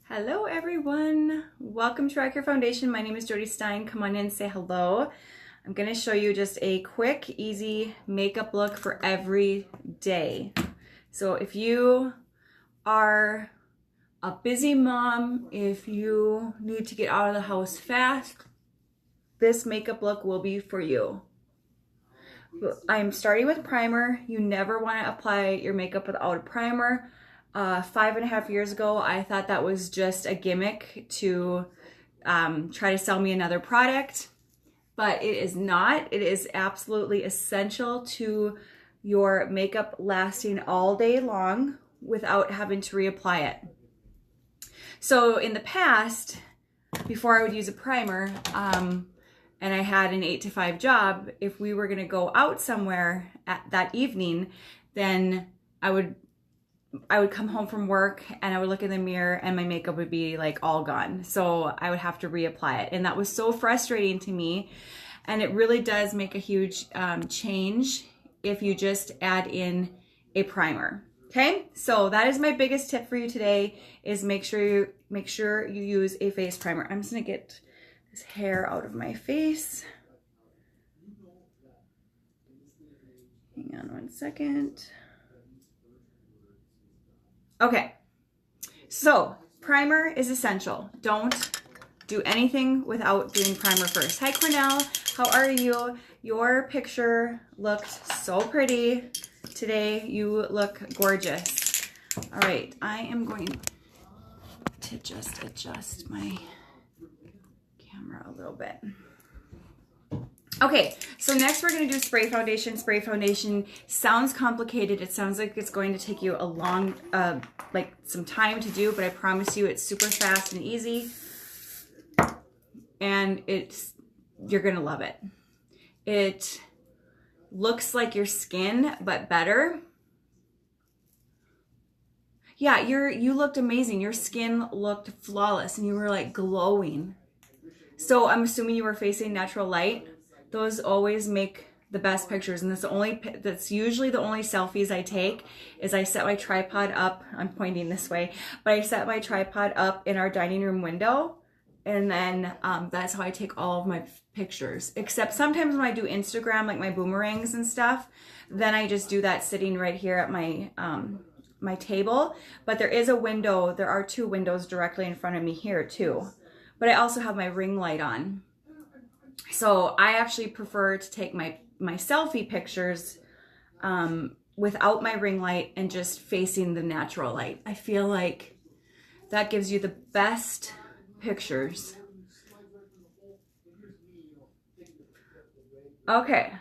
Hello everyone, welcome to Rock Your Foundation. My name is Jody Stein. Come on in, say hello. I'm going to show you just a quick, easy makeup look for every day. So if you are a busy mom, if you need to get out of the house fast, this makeup look will be for you. I'm starting with primer. You never want to apply your makeup without a primer. 5.5 years ago, I thought that was just a gimmick to try to sell me another product, but it is not. It is absolutely essential to your makeup lasting all day long without having to reapply it. So in the past, before I would use a primer, and I had an 8 to 5 job, if we were gonna go out somewhere at that evening, then I would come home from work and I would look in the mirror and my makeup would be like all gone. So I would have to reapply it. And that was so frustrating to me. And it really does make a huge change if you just add in a primer. Okay, so that is my biggest tip for you today, is make sure you use a face primer. I'm just gonna get this hair out of my face. Hang on one second. Okay, so primer is essential. Don't do anything without doing primer first. Hi Cornell, how are you? Your picture looked so pretty today. You look gorgeous. All right, I am going to just adjust my camera a little bit. Okay, so next we're going to do spray foundation. Spray foundation sounds complicated. It sounds like it's going to take you a long, like some time to do, but I promise you it's super fast and easy. And you're going to love it. It looks like your skin, but better. Yeah, you looked amazing. Your skin looked flawless and you were like glowing. So I'm assuming you were facing natural light. Those always make the best pictures, and that's usually the only selfies I take. Is I set my tripod up, I'm pointing this way, but I set my tripod up in our dining room window, and then that's how I take all of my pictures. Except sometimes when I do Instagram, like my boomerangs and stuff, then I just do that sitting right here at my my table. But there is a window, there are 2 windows directly in front of me here too. But I also have my ring light on. So I actually prefer to take my selfie pictures without my ring light and just facing the natural light. I feel like that gives you the best pictures. Okay.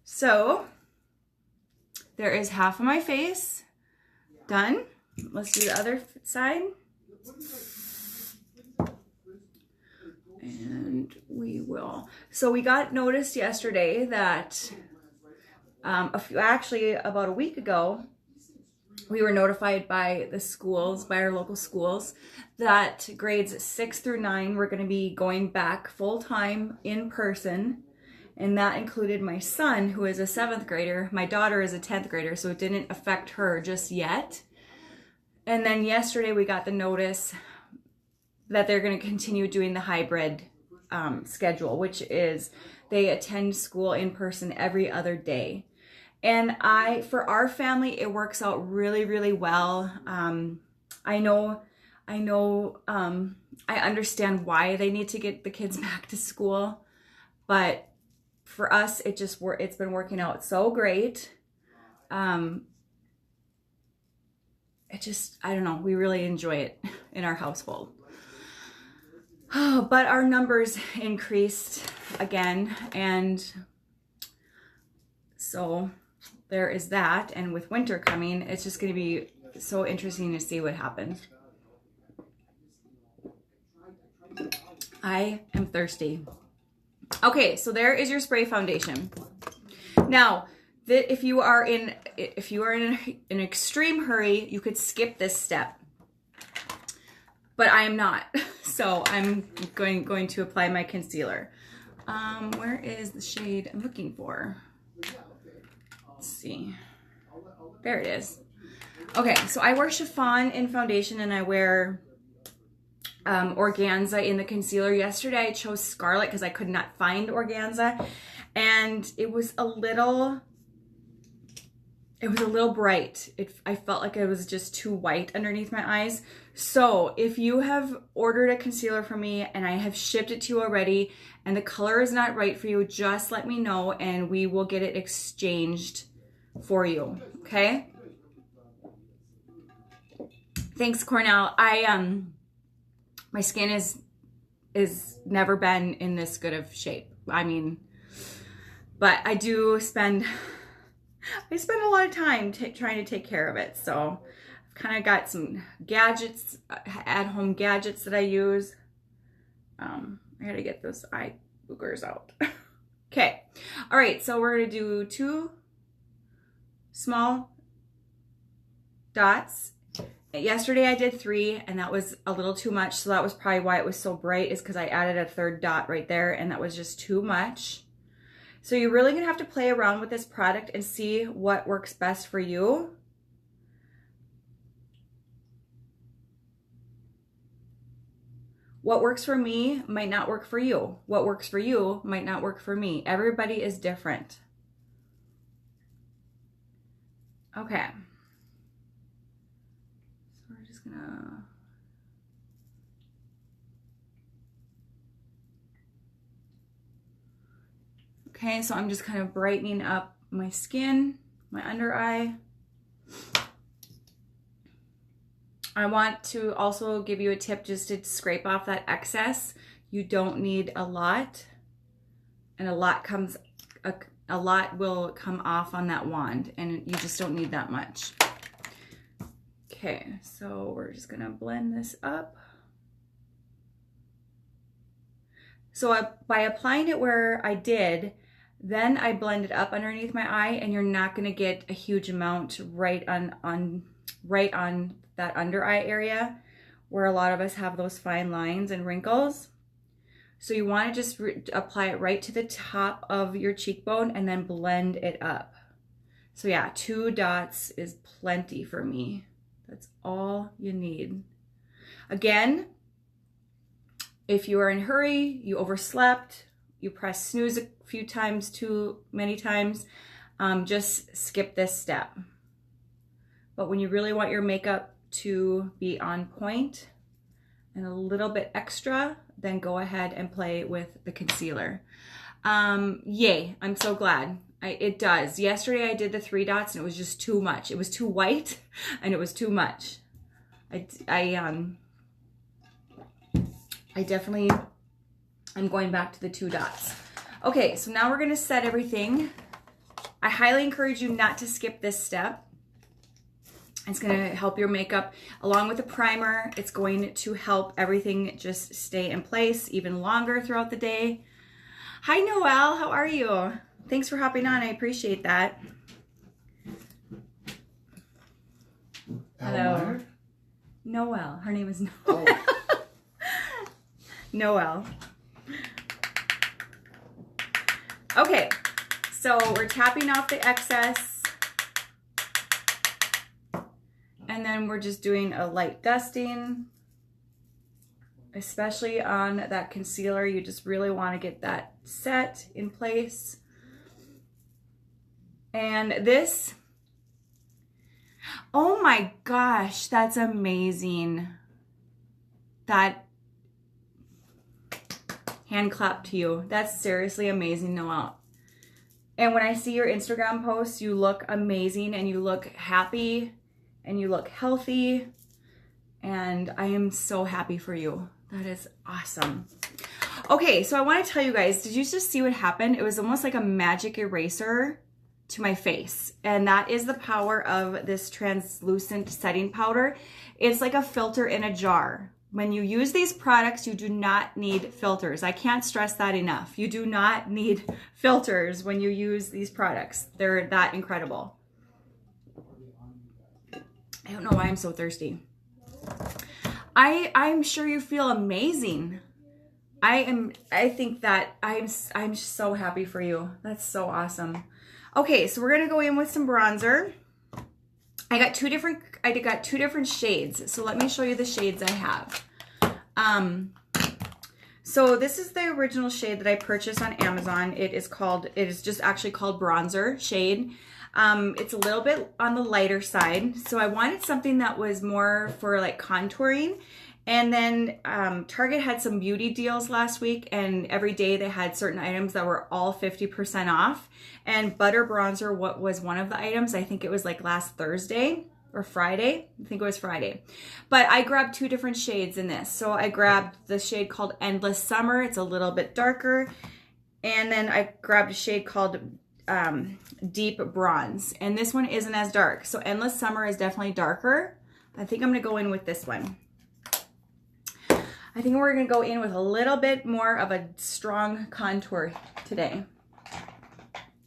So there is half of my face done. Let's do the other side. And we will. So we got noticed yesterday that actually about a week ago, we were notified by the schools, by our local schools, that grades 6 through 9 were going to be going back full-time in person. And that included my son, who is a 7th grader. My daughter is a 10th grader, so it didn't affect her just yet. And then yesterday we got the notice that they're going to continue doing the hybrid schedule, which is they attend school in person every other day. And for our family, it works out really, really well. I understand why they need to get the kids back to school, but for us, it's been working out so great. I don't know, we really enjoy it in our household. Oh, but our numbers increased again, and so there is that. And with winter coming, it's just going to be so interesting to see what happens. I am thirsty. Okay, so there is your spray foundation. Now, if you are in an extreme hurry, you could skip this step. But I am not, so I'm going to apply my concealer. Where is the shade I'm looking for? Let's see. There it is. Okay, so I wear chiffon in foundation and I wear organza in the concealer. Yesterday I chose scarlet because I could not find organza, and it was a little bright. I felt like it was just too white underneath my eyes. So if you have ordered a concealer from me and I have shipped it to you already and the color is not right for you, just let me know and we will get it exchanged for you, okay? Thanks, Cornell. My skin is never been in this good of shape. I mean, but I spend a lot of time trying to take care of it. So I've kind of got some gadgets, at-home gadgets that I use. I gotta get those eye boogers out. Okay. All right. So we're gonna do 2 small dots. Yesterday I did 3 and that was a little too much. So that was probably why it was so bright, is because I added a 3rd dot right there and that was just too much. So you're really gonna have to play around with this product and see what works best for you. What works for me might not work for you. What works for you might not work for me. Everybody is different. Okay. So we're just gonna... Okay, so I'm just kind of brightening up my skin, my under eye. I want to also give you a tip just to scrape off that excess. You don't need a lot, and a lot will come off on that wand, and you just don't need that much. Okay, so we're just gonna blend this up. So by applying it where I did, then I blend it up underneath my eye, and you're not gonna get a huge amount right on that under eye area where a lot of us have those fine lines and wrinkles. So you want to just apply it right to the top of your cheekbone and then blend it up. So yeah, 2 dots is plenty for me. That's all you need. Again, if you are in a hurry, you overslept, you press snooze a few times, too many times, just skip this step. But when you really want your makeup to be on point and a little bit extra, then go ahead and play with the concealer. Yay, I'm so glad. It does. Yesterday I did the 3 dots and it was just too much. It was too white and it was too much. I definitely am going back to the 2 dots. Okay, so now we're gonna set everything. I highly encourage you not to skip this step. It's going to help your makeup along with the primer. It's going to help everything just stay in place even longer throughout the day. Hi, Noelle. How are you? Thanks for hopping on. I appreciate that. Hello. Noelle. Her name is Noelle. Oh. Noelle. Okay, so we're tapping off the excess. And then we're just doing a light dusting, especially on that concealer. You just really want to get that set in place. And this, oh my gosh, that's amazing. That hand clap to you. That's seriously amazing, Noelle. And when I see your Instagram posts, you look amazing and you look happy. And you look healthy, and I am so happy for you. That is awesome. Okay, so I want to tell you guys, did you just see what happened? It was almost like a magic eraser to my face, and that is the power of this translucent setting powder. It's like a filter in a jar. When you use these products, you do not need filters. I can't stress that enough. You do not need filters when you use these products. They're that incredible. I don't know why I'm so thirsty. I'm sure you feel amazing. I think that I'm so happy for you. That's so awesome. Okay, so we're gonna go in with some bronzer. I got two different shades. So let me show you the shades I have. So this is the original shade that I purchased on Amazon. It is just actually called Bronzer shade. It's a little bit on the lighter side. So I wanted something that was more for like contouring. And then Target had some beauty deals last week, and every day they had certain items that were all 50% off. And butter bronzer was one of the items. I think it was like last Thursday or Friday. I think it was Friday. But I grabbed two different shades in this. So I grabbed the shade called Endless Summer. It's a little bit darker. And then I grabbed a shade called Deep Bronze. And this one isn't as dark. So Endless Summer is definitely darker. I think I'm going to go in with this one. I think we're going to go in with a little bit more of a strong contour today.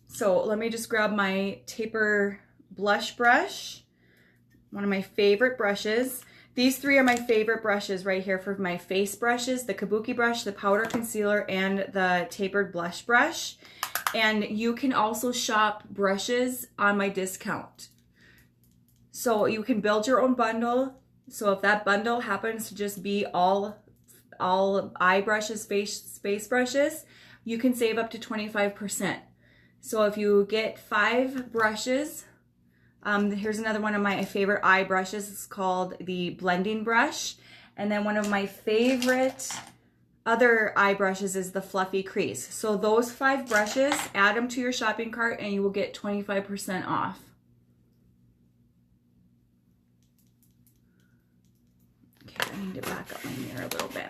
So let me just grab my taper blush brush, one of my favorite brushes. These three are my favorite brushes right here for my face brushes: the Kabuki brush, the powder concealer, and the tapered blush brush. And you can also shop brushes on my discount. So you can build your own bundle. So if that bundle happens to just be all eye brushes, face brushes, you can save up to 25%. So if you get 5 brushes, here's another one of my favorite eye brushes. It's called the blending brush. And then one of my favorite other eye brushes is the fluffy crease. So those 5 brushes, add them to your shopping cart and you will get 25% off. Okay, I need to back up my mirror a little bit.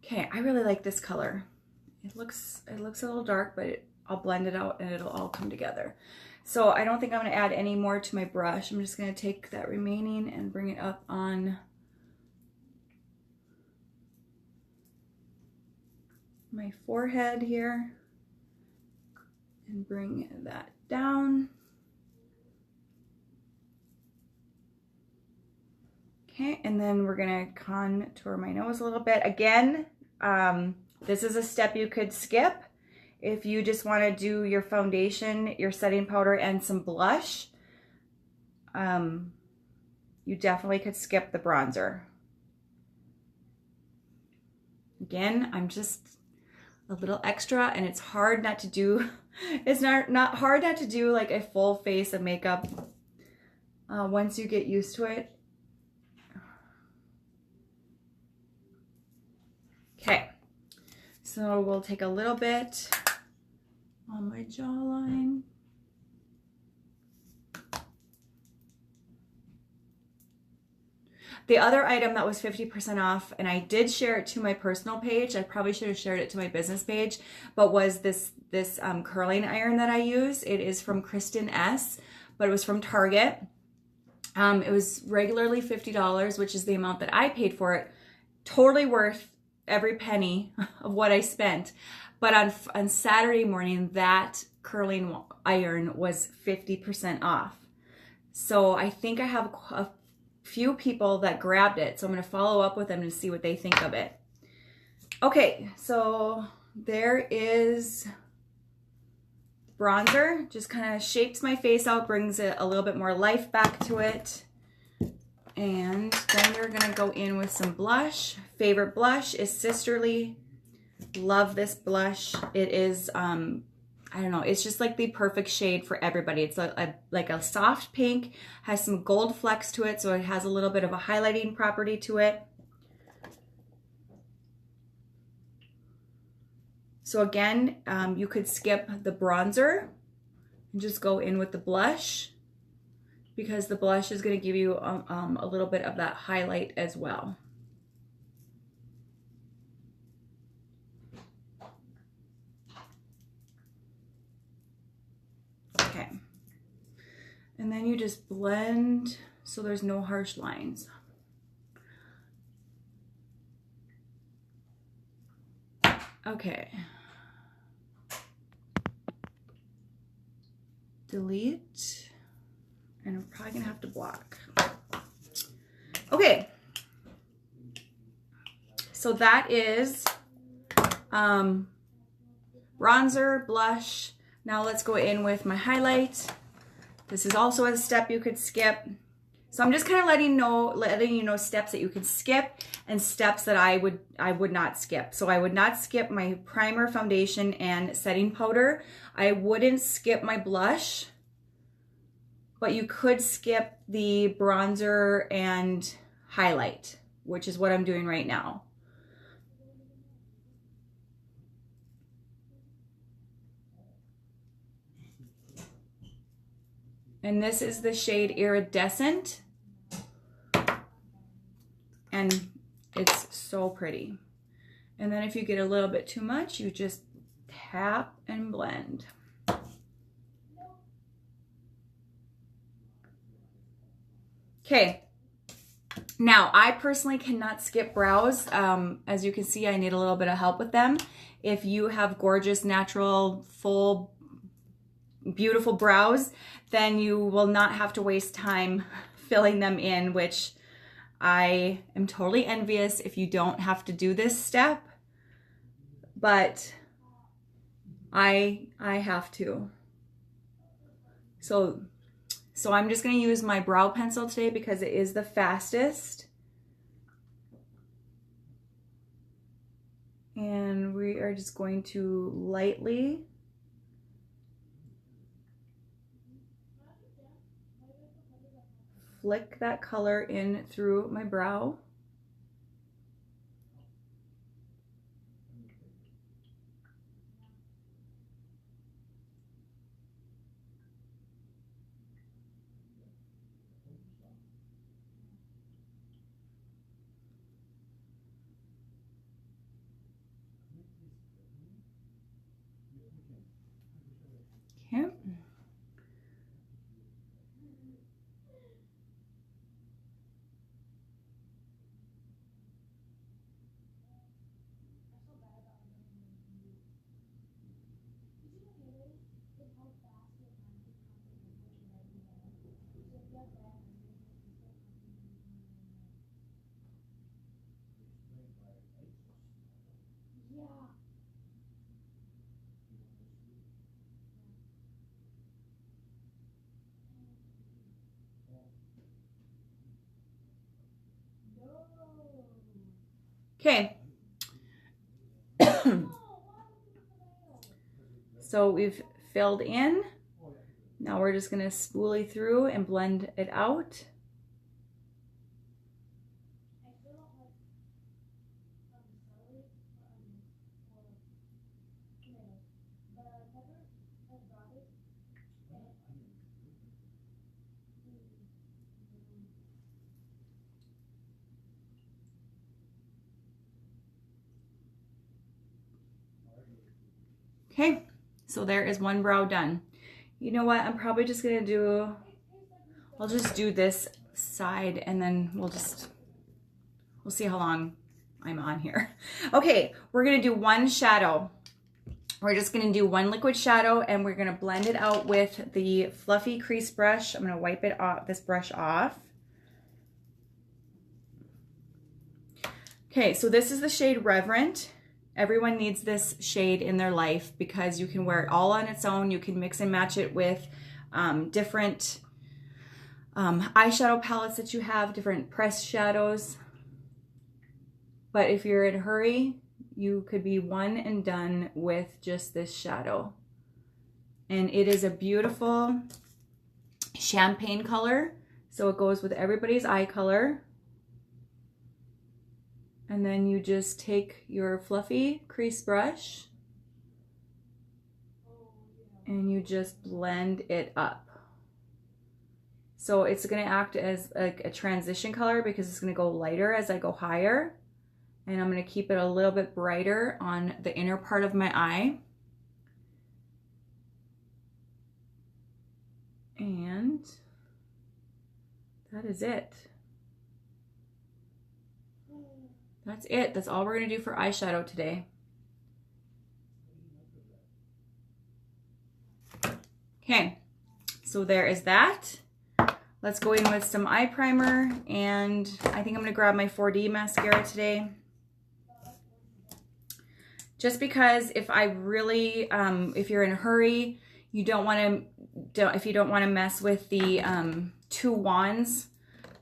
Okay, I really like this color. It looks a little dark, but I'll blend it out and it'll all come together. So I don't think I'm going to add any more to my brush. I'm just going to take that remaining and bring it up on my forehead here and bring that down. Okay, and then we're going to contour my nose a little bit. Again, this is a step you could skip. If you just want to do your foundation, your setting powder, and some blush, you definitely could skip the bronzer. Again, I'm just a little extra, and it's hard not to do, it's not hard not to do like a full face of makeup once you get used to it. Okay, so we'll take a little bit on my jawline. The other item that was 50% off, and I did share it to my personal page, I probably should have shared it to my business page, but was this curling iron that I use. It is from Kristen S., but it was from Target. It was regularly $50, which is the amount that I paid for it. Totally worth every penny of what I spent. But on Saturday morning, that curling iron was 50% off. So I think I have a few people that grabbed it. So I'm going to follow up with them to see what they think of it. Okay, so there is bronzer. Just kind of shapes my face out, brings it a little bit more life back to it. And then we're going to go in with some blush. Favorite blush is Sisterly. Love this blush. It is, I don't know, it's just like the perfect shade for everybody. It's like a soft pink, has some gold flecks to it, so it has a little bit of a highlighting property to it. So again, you could skip the bronzer and just go in with the blush, because the blush is going to give you a little bit of that highlight as well. Okay. And then you just blend so there's no harsh lines. Okay. Delete. And I'm probably gonna have to block. Okay. So that is bronzer, blush. Now let's go in with my highlight. This is also a step you could skip. So I'm just kind of letting you know steps that you can skip and steps that I would not skip. So I would not skip my primer, foundation, and setting powder. I wouldn't skip my blush, but you could skip the bronzer and highlight, which is what I'm doing right now. And this is the shade Iridescent. And it's so pretty. And then if you get a little bit too much, you just tap and blend. Okay. Now, I personally cannot skip brows. As you can see, I need a little bit of help with them. If you have gorgeous, natural, full, beautiful brows, then you will not have to waste time filling them in, which I am totally envious if you don't have to do this step, but I have to. So I'm just going to use my brow pencil today because it is the fastest. And we are just going to lightly flick that color in through my brow. Okay. Okay. So we've filled in. Now we're just going to spoolie through and blend it out. Okay, so there is one brow done. You know what, I'm probably just gonna do, I'll just do this side and then we'll see how long I'm on here. Okay, we're gonna do one shadow. We're just gonna do one liquid shadow and we're gonna blend it out with the fluffy crease brush. I'm gonna wipe it off, this brush off. Okay, so this is the shade Reverent. Everyone needs this shade in their life because you can wear it all on its own. You can mix and match it with different eyeshadow palettes that you have, different pressed shadows. But if you're in a hurry, you could be one and done with just this shadow. And it is a beautiful champagne color, so it goes with everybody's eye color. And then you just take your fluffy crease brush and you just blend it up. So it's going to act as a transition color because it's going to go lighter as I go higher. And I'm going to keep it a little bit brighter on the inner part of my eye. And that is it. That's it. That's all we're going to do for eyeshadow today. Okay, so there is that. Let's go in with some eye primer, and I think I'm going to grab my 4D mascara today. just because if I really, if you're in a hurry, you don't want to, if you don't want to mess with the 2 wands,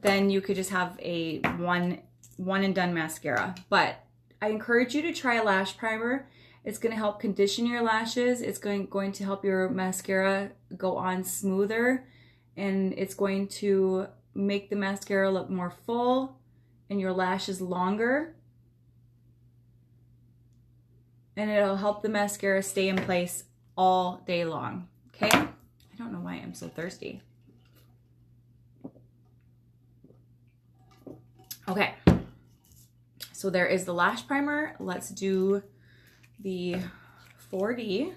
then you could just have a one and done mascara. But I encourage you to try a lash primer. It's going to help condition your lashes. It's going to help your mascara go on smoother, and it's going to make the mascara look more full and your lashes longer. And it'll help the mascara stay in place all day long. Okay? I don't know why I'm so thirsty. Okay. So there is the lash primer. Let's do the 4D.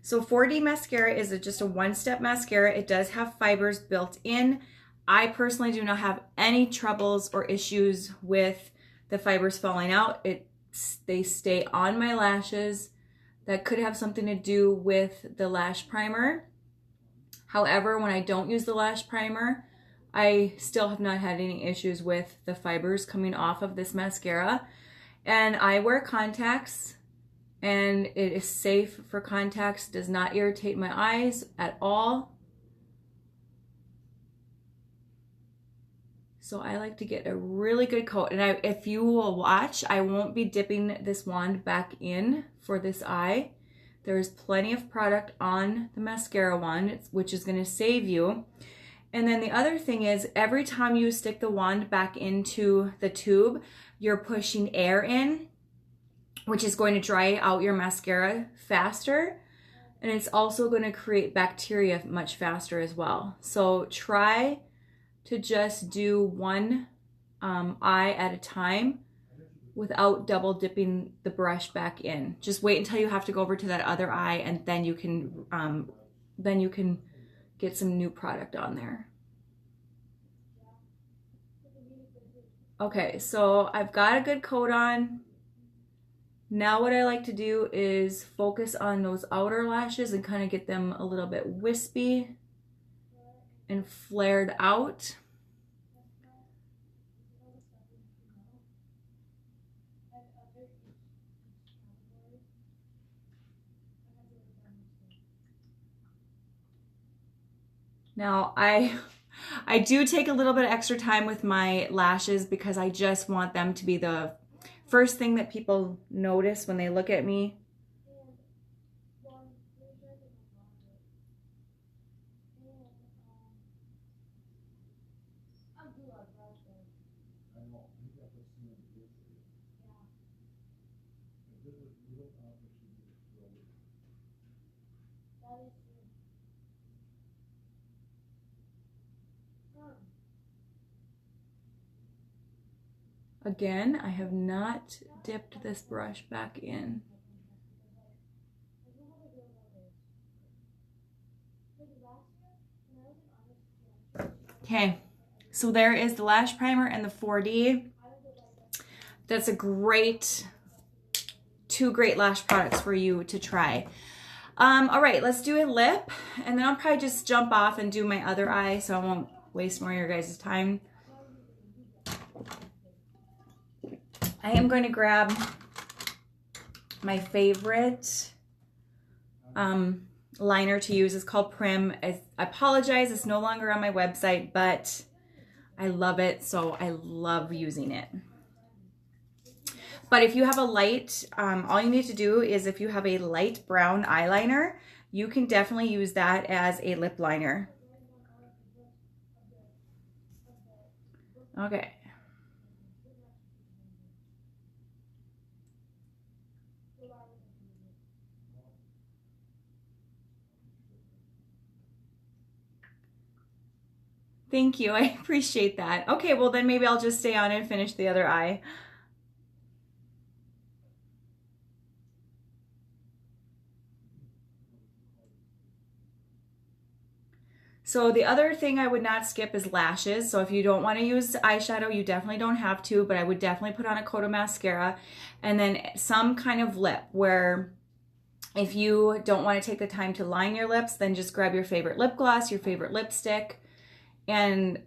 So 4D mascara is just a one-step mascara. It does have fibers built in. I personally do not have any troubles or issues with the fibers falling out. They stay on my lashes. That could have something to do with the lash primer. However, when I don't use the lash primer, I still have not had any issues with the fibers coming off of this mascara. And I wear contacts, and it is safe for contacts, does not irritate my eyes at all. So I like to get a really good coat. And if you will watch, I won't be dipping this wand back in for this eye. There's plenty of product on the mascara wand, which is going to save you. And then the other thing is, every time you stick the wand back into the tube, you're pushing air in, which is going to dry out your mascara faster. And it's also going to create bacteria much faster as well. So try to just do one eye at a time without double dipping the brush back in. Just wait until you have to go over to that other eye, and then you can get some new product on there. Okay, so I've got a good coat on. Now what I like to do is focus on those outer lashes and kind of get them a little bit wispy and flared out. Now I do take a little bit of extra time with my lashes because I just want them to be the first thing that people notice when they look at me. Again, I have not dipped this brush back in. Okay, so there is the lash primer and the 4D. That's a great, 2 great lash products for you to try. All right, let's do a lip, and then I'll probably just jump off and do my other eye so I won't waste more of your guys' time. I am going to grab my favorite liner to use. It's called Prim. I apologize, it's no longer on my website, but I love it, so I love using it. But if you have a light, all you need to do is, if you have a light brown eyeliner, you can definitely use that as a lip liner. Okay. Thank you, I appreciate that. Okay, well then maybe I'll just stay on and finish the other eye. So the other thing I would not skip is lashes. So if you don't want to use eyeshadow, you definitely don't have to, but I would definitely put on a coat of mascara and then some kind of lip, where if you don't want to take the time to line your lips, then just grab your favorite lip gloss, your favorite lipstick. And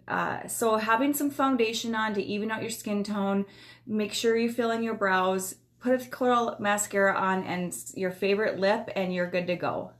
so having some foundation on to even out your skin tone, make sure you fill in your brows. put a coral mascara on and your favorite lip and you're good to go.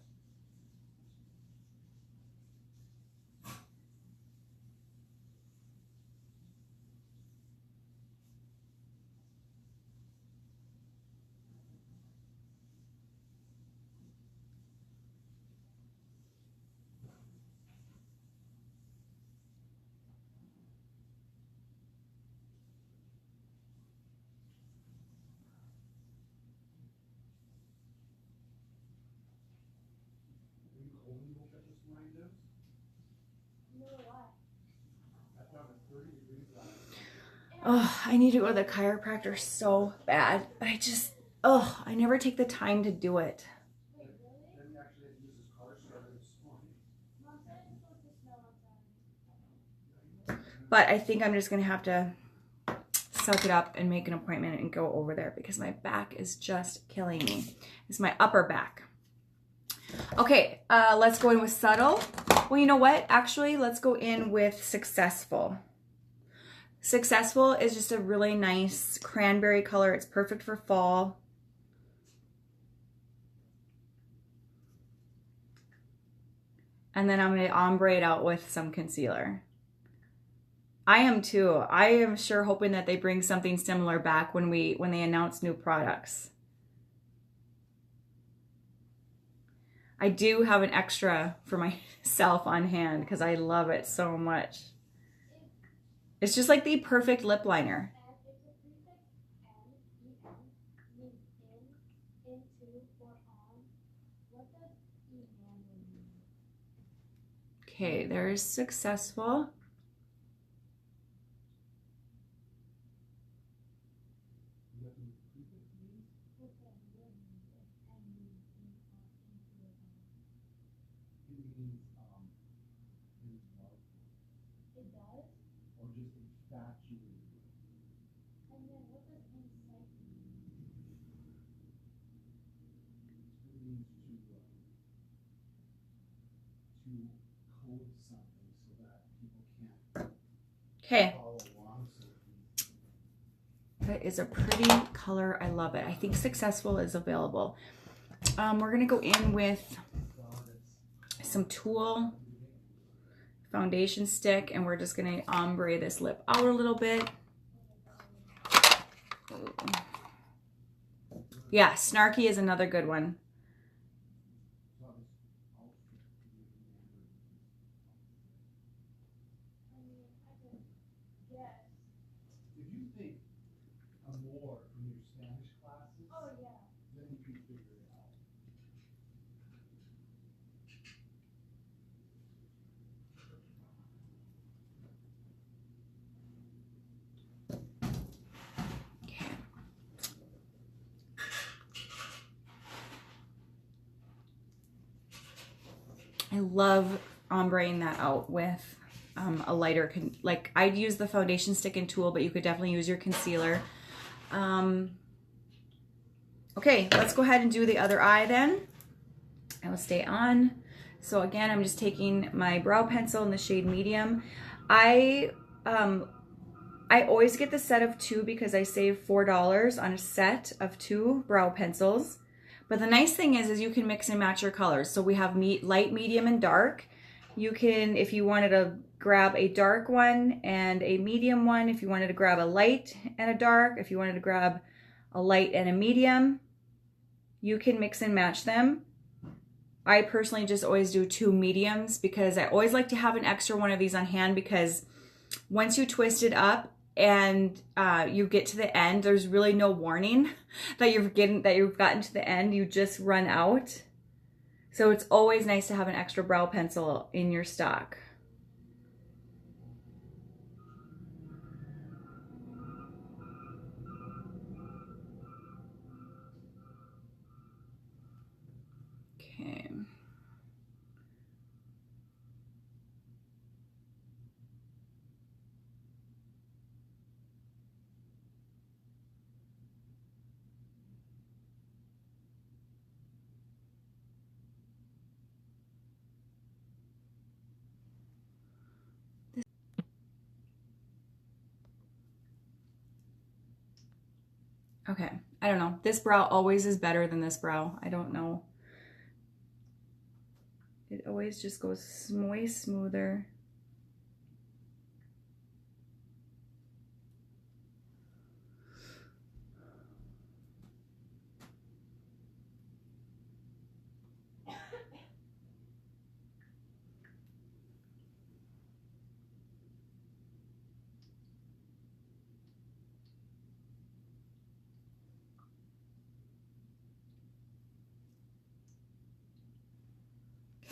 Oh, I need to go to the chiropractor so bad, but I never take the time to do it. But I think I'm just gonna have to suck it up and make an appointment and go over there because my back is just killing me. It's my upper back. Okay, let's go in with subtle. Well, you know what? Actually, let's go in with successful. Successful is just a really nice cranberry color. It's perfect for fall. And then I'm going to ombre it out with some concealer. I am too. I am sure hoping that they bring something similar back when they announce new products. I do have an extra for myself on hand because I love it so much. It's just like the perfect lip liner. Okay, there's successful. Okay. That is a pretty color. I love it. I think successful is available. We're going to go in with some Tulle foundation stick, and we're just going to ombre this lip out a little bit. Yeah, Snarky is another good one. I love ombreing that out with a lighter, like I'd use the foundation stick and Tulle, but you could definitely use your concealer. Okay, let's go ahead and do the other eye then. I will stay on. So again, I'm just taking my brow pencil in the shade medium. I always get the set of 2 because I save $4 on a set of 2 brow pencils. But the nice thing is you can mix and match your colors. So we have light, medium, and dark. You can, if you wanted to grab a dark one and a medium one, if you wanted to grab a light and a dark, if you wanted to grab a light and a medium, you can mix and match them. I personally just always do 2 mediums because I always like to have an extra one of these on hand, because once you twist it up and you get to the end, there's really no warning that you've gotten to the end. You just run out. So it's always nice to have an extra brow pencil in your stock. Okay. Okay, I don't know. This brow always is better than this brow. I don't know. It always just goes way smoother.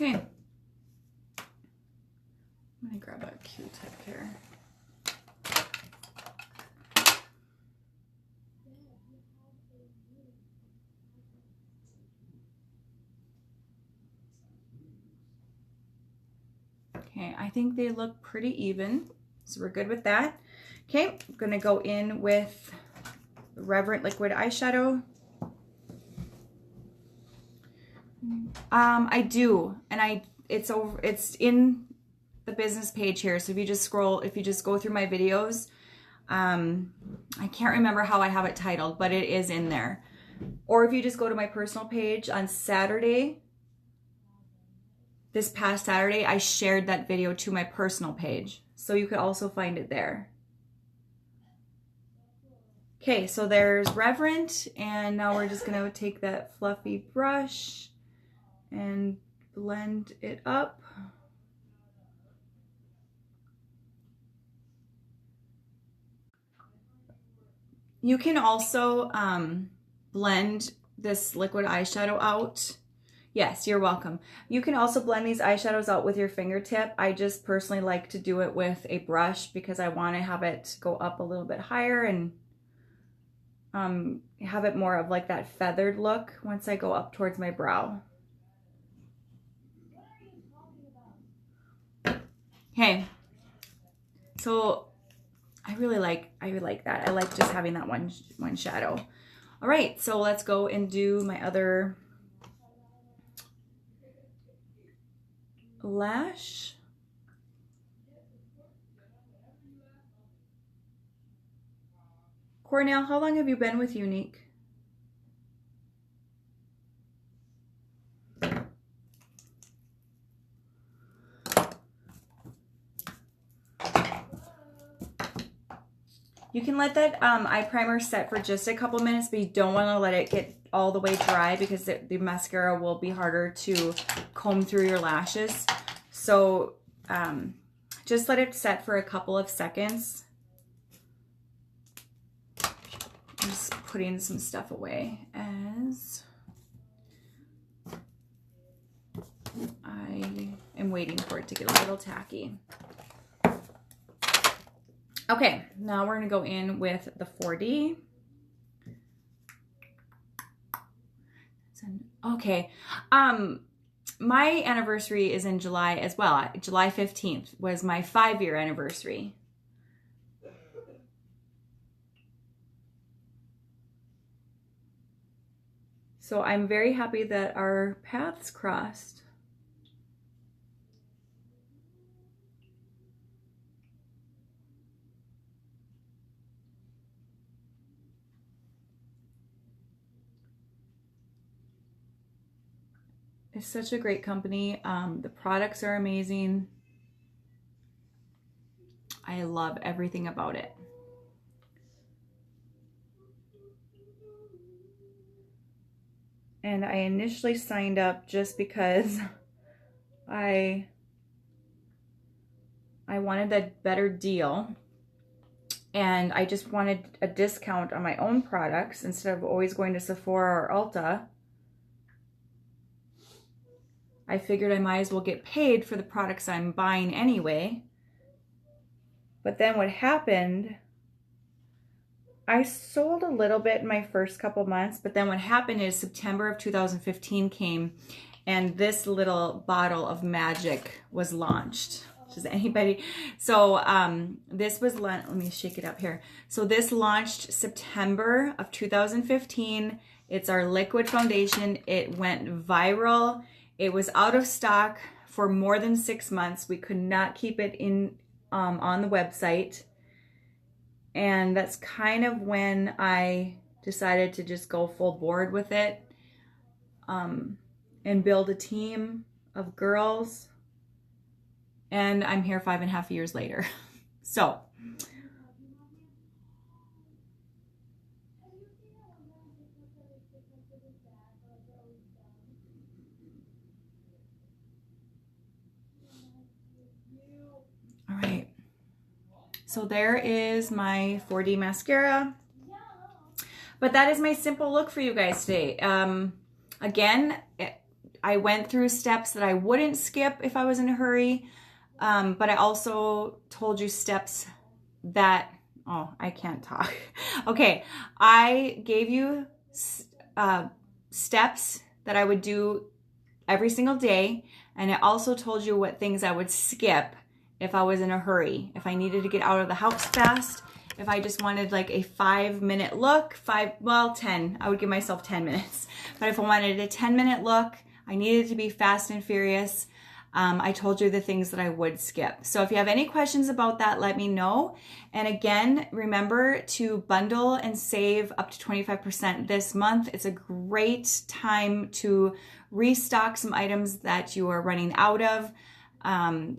Okay. I'm gonna grab a Q-tip here. Okay, I think they look pretty even, so we're good with that. Okay, I'm gonna go in with Reverent Liquid Eyeshadow. I do, and it's in the business page here. So if you just go through my videos, I can't remember how I have it titled, but it is in there. Or if you just go to my personal page on Saturday, this past Saturday, I shared that video to my personal page. So you could also find it there. Okay, so there's Reverent, and now we're just gonna take that fluffy brush and blend it up. You can also blend this liquid eyeshadow out. Yes, you're welcome. You can also blend these eyeshadows out with your fingertip. I just personally like to do it with a brush because I want to have it go up a little bit higher and have it more of like that feathered look once I go up towards my brow. Okay, so I really like that. I like just having that one shadow. All right, so let's go and do my other lash. Cornell, how long have you been with Younique? You can let that eye primer set for just a couple minutes, but you don't want to let it get all the way dry because the mascara will be harder to comb through your lashes. So just let it set for a couple of seconds. I'm just putting some stuff away as I am waiting for it to get a little tacky. Okay, now we're gonna go in with the 4D. Okay, my anniversary is in July as well. July 15th was my 5-year anniversary. So I'm very happy that our paths crossed. It's such a great company. The products are amazing. I love everything about it. And I initially signed up just because I wanted that better deal. And I just wanted a discount on my own products instead of always going to Sephora or Ulta. I figured I might as well get paid for the products I'm buying anyway. But then what happened, I sold a little bit in my first couple months, but then what happened is September of 2015 came and this little bottle of magic was launched. Does anybody? So this was, let me shake it up here. So this launched September of 2015. It's our liquid foundation. It went viral. It was out of stock for more than 6 months. We could not keep it in on the website. And that's kind of when I decided to just go full board with it and build a team of girls. And I'm here 5.5 years later. So, all right. So there is my 4D mascara. But that is my simple look for you guys today. Again, I went through steps that I wouldn't skip if I was in a hurry. But I also told you steps that, oh, I can't talk. Okay, I gave you steps that I would do every single day. And I also told you what things I would skip if I was in a hurry, if I needed to get out of the house fast, if I just wanted like a 5-minute look, 10, I would give myself 10 minutes. But if I wanted a 10-minute look, I needed to be fast and furious. I told you the things that I would skip. So if you have any questions about that, let me know. And again, remember to bundle and save up to 25% this month. It's a great time to restock some items that you are running out of.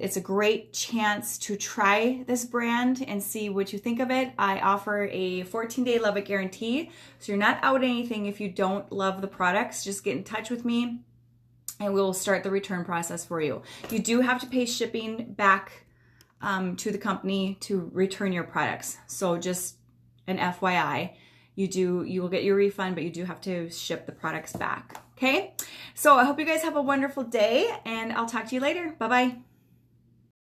It's a great chance to try this brand and see what you think of it. I offer a 14-day love it guarantee. So you're not out anything if you don't love the products. Just get in touch with me and we will start the return process for you. You do have to pay shipping back to the company to return your products. So just an FYI, you will get your refund, but you do have to ship the products back. Okay? So I hope you guys have a wonderful day and I'll talk to you later. Bye-bye.